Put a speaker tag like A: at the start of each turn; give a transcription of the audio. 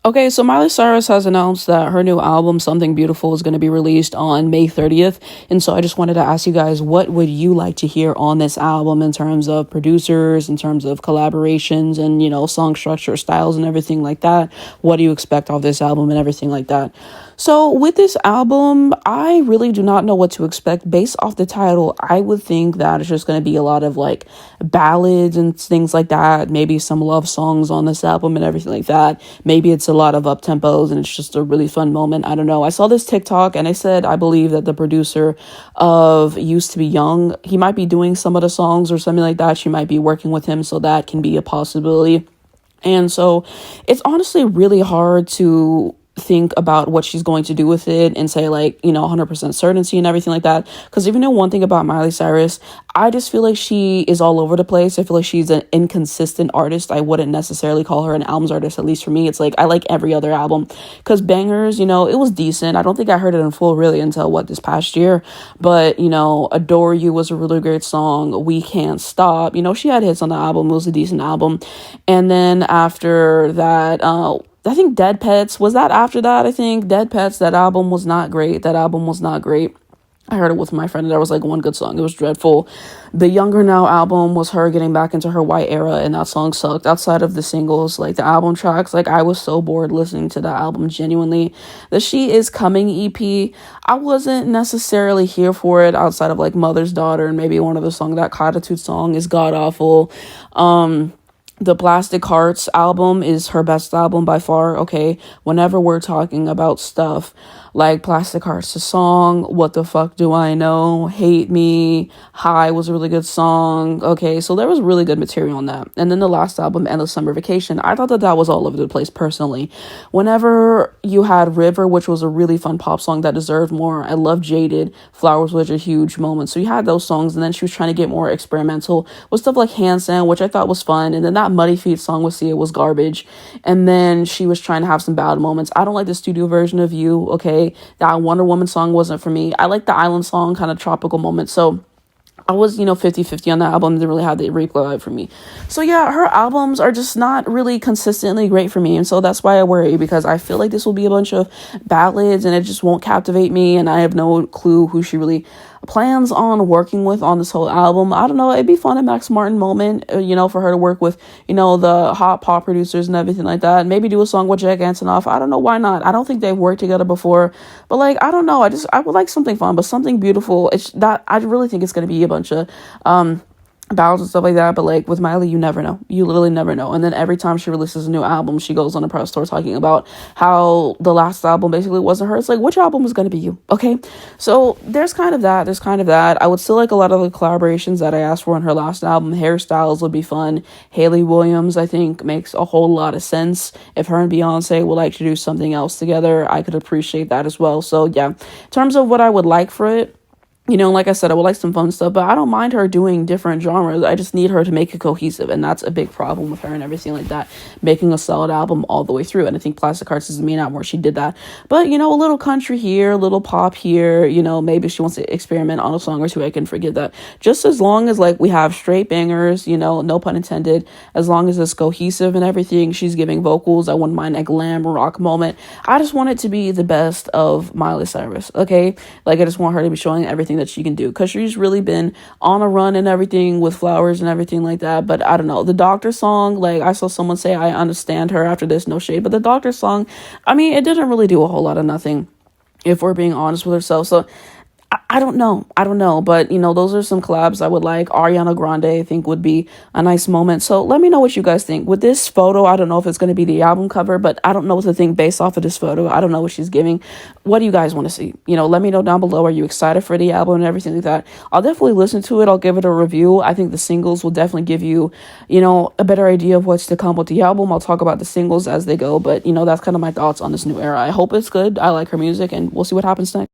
A: Okay, so Miley Cyrus has announced that her new album, Something Beautiful, is going to be released on May 30th. And so I just wanted to ask you guys, what would you like to hear on this album in terms of producers, in terms of collaborations, and, song structure, styles, and everything like that? What do you expect of this album and everything like that? So with this album, I really do not know what to expect. Based off the title, I would think that it's just going to be a lot of like ballads and things like that. Maybe some love songs on this album and everything like that. Maybe it's a lot of up tempos and it's just a really fun moment. I don't know. I saw this TikTok and I said, I believe that the producer of Used to Be Young, he might be doing some of the songs or something like that. She might be working with him. So that can be a possibility. And so it's honestly really hard to think about what she's going to do with it and say 100% certainty and everything like that, because even though one thing about Miley Cyrus, I just feel like she is all over the place. I feel like she's an inconsistent artist. I wouldn't necessarily call her an albums artist. At least for me, it's like I like every other album, because Bangers, it was decent. I don't think I heard it in full really until this past year, but Adore You was a really great song. We Can't Stop, she had hits on the album. It was a decent album. And then after that, I think Dead Pets, was that after that? I think Dead Pets, that album was not great. I heard it with my friend and there was one good song. It was dreadful. The Younger Now album was her getting back into her white era, and that song sucked. Outside of the singles, the album tracks, I was so bored listening to that album, genuinely. The She Is Coming EP, I wasn't necessarily here for it outside of Mother's Daughter and maybe one of the songs. That Cotitude song is god awful. The Plastic Hearts album is her best album by far, okay? Whenever we're talking about stuff like Plastic Hearts, the song, What the Fuck Do I Know, Hate Me, High was a really good song, okay? So there was really good material on that. And then the last album, Endless Summer Vacation, I thought that was all over the place, personally. Whenever you had River, which was a really fun pop song that deserved more, I love Jaded, Flowers was a huge moment. So you had those songs, and then she was trying to get more experimental with stuff like Handstand, which I thought was fun, and then that Muddy Feet song with Sia was garbage. And then she was trying to have some bad moments. I don't like the studio version of You, okay? That Wonder Woman song wasn't for me. I like the Island song, kind of tropical moment. So I was, 50-50 on that album. Didn't really have the replay for me. So yeah, her albums are just not really consistently great for me. And so that's why I worry, because I feel like this will be a bunch of ballads and it just won't captivate me. And I have no clue who she really plans on working with on this whole album. I don't know. It'd be fun, a Max Martin moment, for her to work with, the hot pop producers and everything like that. Maybe do a song with Jack Antonoff. I don't know. Why not? I don't think they've worked together before, but I don't know. I would like something fun, but something beautiful. It's that I really think it's going to be a bunch of, ballads and stuff like that. But with Miley, you never know. You literally never know. And then every time she releases a new album, she goes on a press tour talking about how the last album basically wasn't her. It's which album is going to be you? Okay. So there's kind of that. I would still like a lot of the collaborations that I asked for on her last album. Hairstyles would be fun. Hayley Williams, I think, makes a whole lot of sense. If her and Beyonce would like to do something else together, I could appreciate that as well. So yeah, in terms of what I would like for it, like I said, I would like some fun stuff, but I don't mind her doing different genres. I just need her to make it cohesive, and that's a big problem with her and everything like that, making a solid album all the way through. And I think Plastic Hearts is the main album where she did that. But, a little country here, a little pop here, maybe she wants to experiment on a song or two. I can forget that. Just as long as, we have straight bangers, no pun intended, as long as it's cohesive and everything, she's giving vocals. I wouldn't mind a glam rock moment. I just want it to be the best of Miley Cyrus, okay? I just want her to be showing everything that she can do, because she's really been on a run and everything with Flowers and everything like that. But I don't know, the Doctor song, I saw someone say, I understand her after this, no shade, but the Doctor song, it didn't really do a whole lot of nothing, if we're being honest with ourselves. So I don't know, but those are some collabs I would like. Ariana Grande, I think, would be a nice moment. So let me know what you guys think. With this photo, I don't know if it's going to be the album cover, but I don't know what to think based off of this photo. I don't know what she's giving. What do you guys want to see? Let me know down below. Are you excited for the album and everything like that? I'll definitely listen to it. I'll give it a review. I think the singles will definitely give you, a better idea of what's to come with the album. I'll talk about the singles as they go, but that's kind of my thoughts on this new era. I hope it's good. I like her music, and we'll see what happens next.